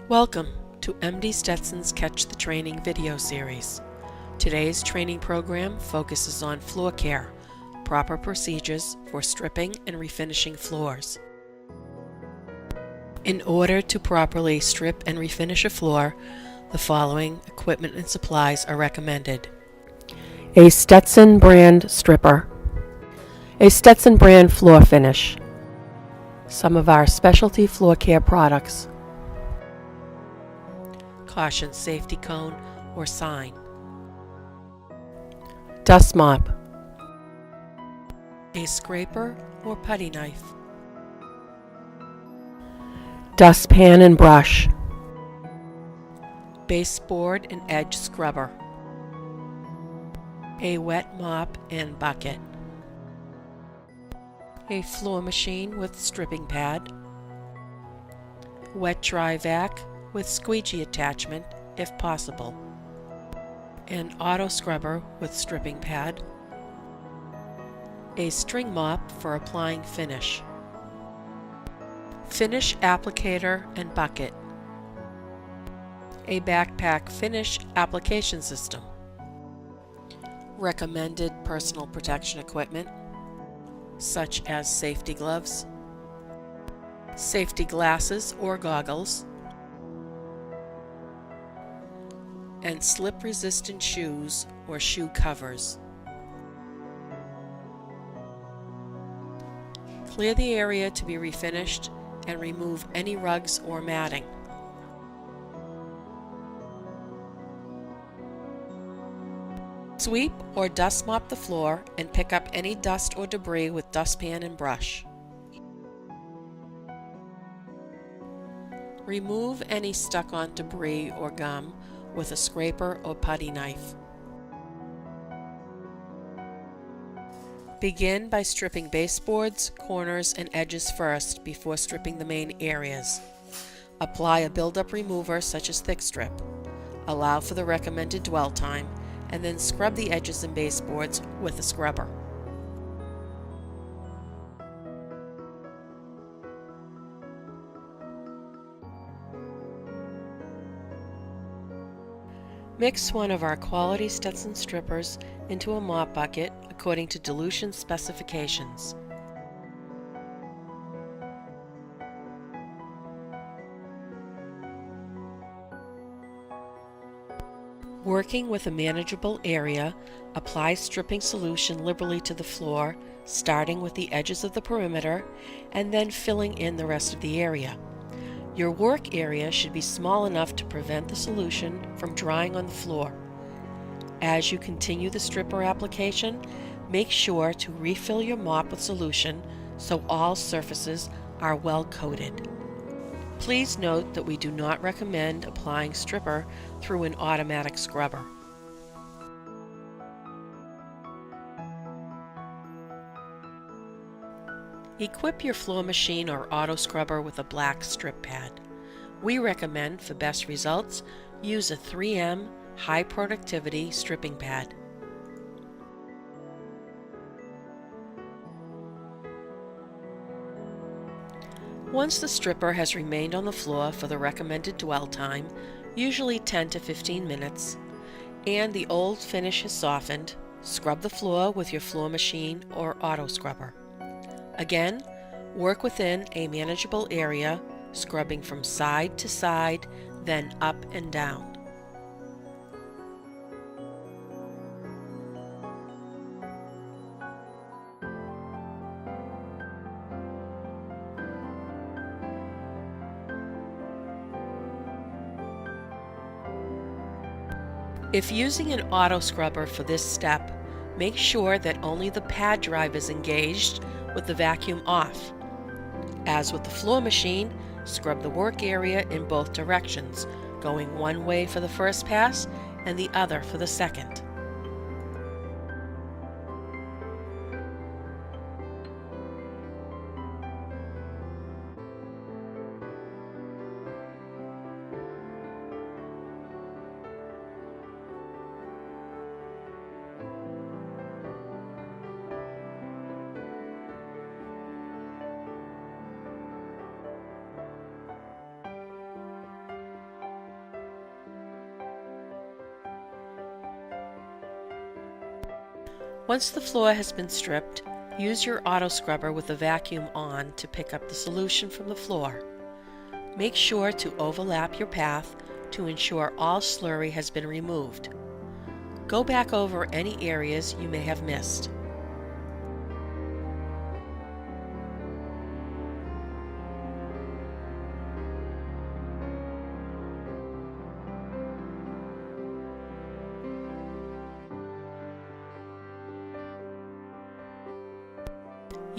Welcome to MD Stetson's Catch the Training video series. Today's training program focuses on floor care, proper procedures for stripping and refinishing floors. In order to properly strip and refinish a floor, the following equipment and supplies are recommended. A Stetson brand stripper, a Stetson brand floor finish, some of our specialty floor care products, caution safety cone or sign, dust mop, a scraper or putty knife, dustpan and brush, baseboard and edge scrubber, a wet mop and bucket, a floor machine with stripping pad, wet dry vac with squeegee attachment if possible, an auto scrubber with stripping pad, a string mop for applying finish, finish applicator and bucket, a backpack finish application system, recommended personal protection equipment such as safety gloves, safety glasses or goggles, and slip-resistant shoes or shoe covers. Clear the area to be refinished and remove any rugs or matting. Sweep or dust mop the floor and pick up any dust or debris with dustpan and brush. Remove any stuck-on debris or gum with a scraper or putty knife. Begin by stripping baseboards, corners, and edges first before stripping the main areas. Apply a buildup remover such as thick strip. Allow for the recommended dwell time, and then scrub the edges and baseboards with a scrubber. Mix one of our quality Stetson strippers into a mop bucket according to dilution specifications. Working with a manageable area, apply stripping solution liberally to the floor, starting with the edges of the perimeter and then filling in the rest of the area. Your work area should be small enough to prevent the solution from drying on the floor. As you continue the stripper application, make sure to refill your mop with solution so all surfaces are well coated. Please note that we do not recommend applying stripper through an automatic scrubber. Equip your floor machine or auto scrubber with a black strip pad. We recommend, for best results, use a 3M high productivity stripping pad. Once the stripper has remained on the floor for the recommended dwell time, usually 10 to 15 minutes, and the old finish has softened, scrub the floor with your floor machine or auto scrubber. Again, work within a manageable area, scrubbing from side to side, then up and down. If using an auto scrubber for this step, make sure that only the pad drive is engaged with the vacuum off. As with the floor machine, scrub the work area in both directions, going one way for the first pass and the other for the second. Once the floor has been stripped, use your auto scrubber with the vacuum on to pick up the solution from the floor. Make sure to overlap your path to ensure all slurry has been removed. Go back over any areas you may have missed.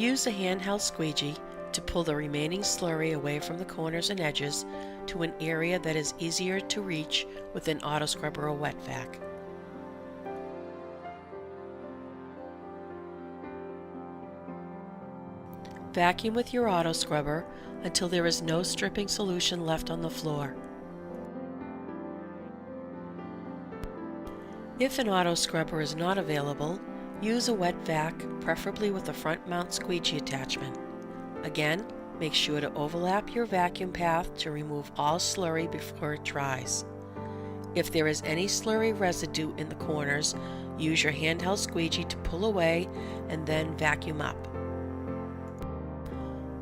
Use a handheld squeegee to pull the remaining slurry away from the corners and edges to an area that is easier to reach with an auto scrubber or wet vac. Vacuum with your auto scrubber until there is no stripping solution left on the floor. If an auto scrubber is not available, use a wet vac, preferably with a front mount squeegee attachment. Again, make sure to overlap your vacuum path to remove all slurry before it dries. If there is any slurry residue in the corners, use your handheld squeegee to pull away and then vacuum up.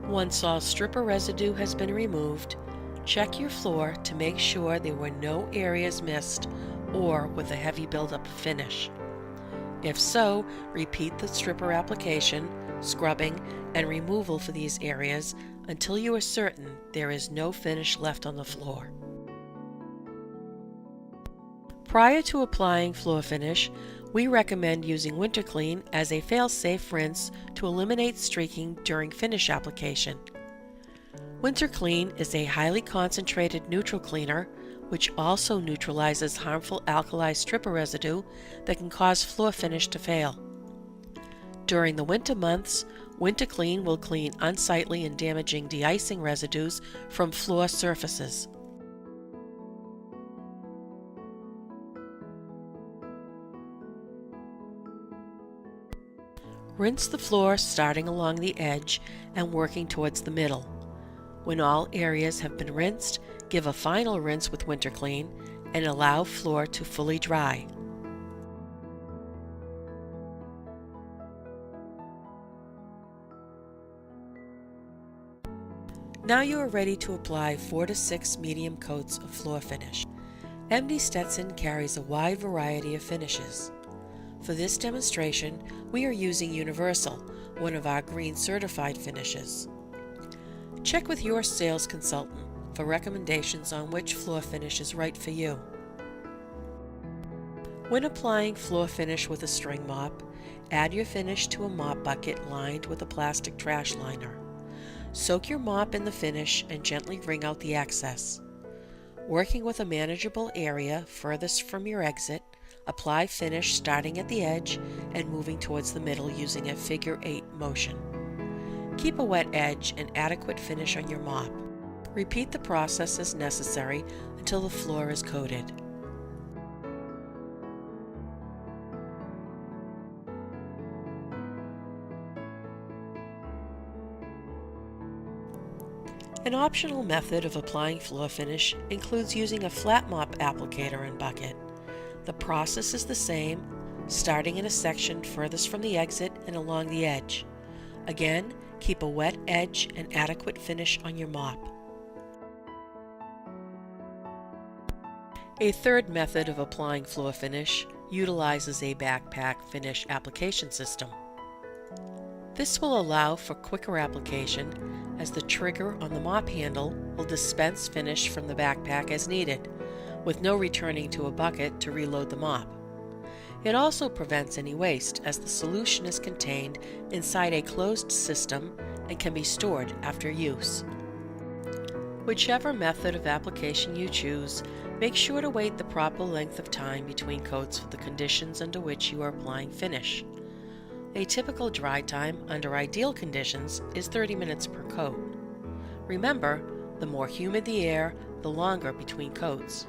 Once all stripper residue has been removed, check your floor to make sure there were no areas missed or with a heavy buildup of finish. If so, repeat the stripper application, scrubbing, and removal for these areas until you are certain there is no finish left on the floor. Prior to applying floor finish, we recommend using Winter Clean as a fail-safe rinse to eliminate streaking during finish application. Winter Clean is a highly concentrated neutral cleaner which also neutralizes harmful alkali stripper residue that can cause floor finish to fail. During the winter months, Winter Clean will clean unsightly and damaging de-icing residues from floor surfaces. Rinse the floor starting along the edge and working towards the middle. When all areas have been rinsed, give a final rinse with Winter Clean and allow floor to fully dry. Now you are ready to apply 4 to 6 medium coats of floor finish. MD Stetson carries a wide variety of finishes. For this demonstration, we are using Universal, one of our green certified finishes. Check with your sales consultant for recommendations on which floor finish is right for you. When applying floor finish with a string mop, add your finish to a mop bucket lined with a plastic trash liner. Soak your mop in the finish and gently wring out the excess. Working with a manageable area furthest from your exit, apply finish starting at the edge and moving towards the middle using a figure 8 motion. Keep a wet edge and adequate finish on your mop. Repeat the process as necessary until the floor is coated. An optional method of applying floor finish includes using a flat mop applicator and bucket. The process is the same, starting in a section furthest from the exit and along the edge. Again, keep a wet edge and adequate finish on your mop. A third method of applying floor finish utilizes a backpack finish application system. This will allow for quicker application as the trigger on the mop handle will dispense finish from the backpack as needed, with no returning to a bucket to reload the mop. It also prevents any waste as the solution is contained inside a closed system and can be stored after use. Whichever method of application you choose, make sure to wait the proper length of time between coats for the conditions under which you are applying finish. A typical dry time under ideal conditions is 30 minutes per coat. Remember, the more humid the air, the longer between coats.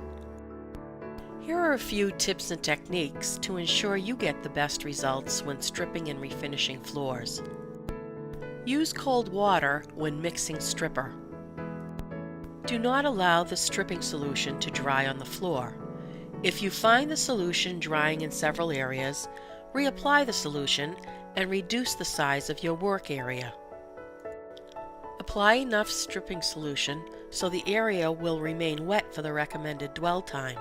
Here are a few tips and techniques to ensure you get the best results when stripping and refinishing floors. Use cold water when mixing stripper. Do not allow the stripping solution to dry on the floor. If you find the solution drying in several areas, reapply the solution and reduce the size of your work area. Apply enough stripping solution so the area will remain wet for the recommended dwell time,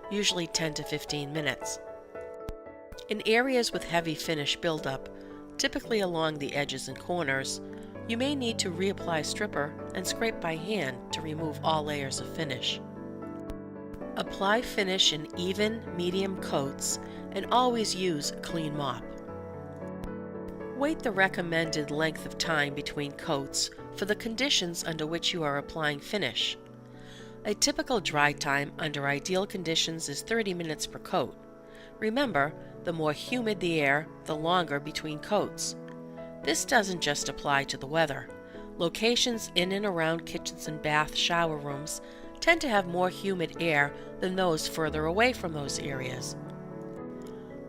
usually 10 to 15 minutes. In areas with heavy finish buildup, typically along the edges and corners, you may need to reapply stripper and scrape by hand to remove all layers of finish. Apply finish in even, medium coats and always use a clean mop. Wait the recommended length of time between coats for the conditions under which you are applying finish. A typical dry time under ideal conditions is 30 minutes per coat. Remember, the more humid the air, the longer between coats. This doesn't just apply to the weather. Locations in and around kitchens and bath shower rooms tend to have more humid air than those further away from those areas.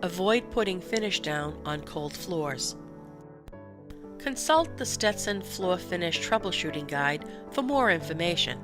Avoid putting finish down on cold floors. Consult the Stetson Floor Finish Troubleshooting Guide for more information.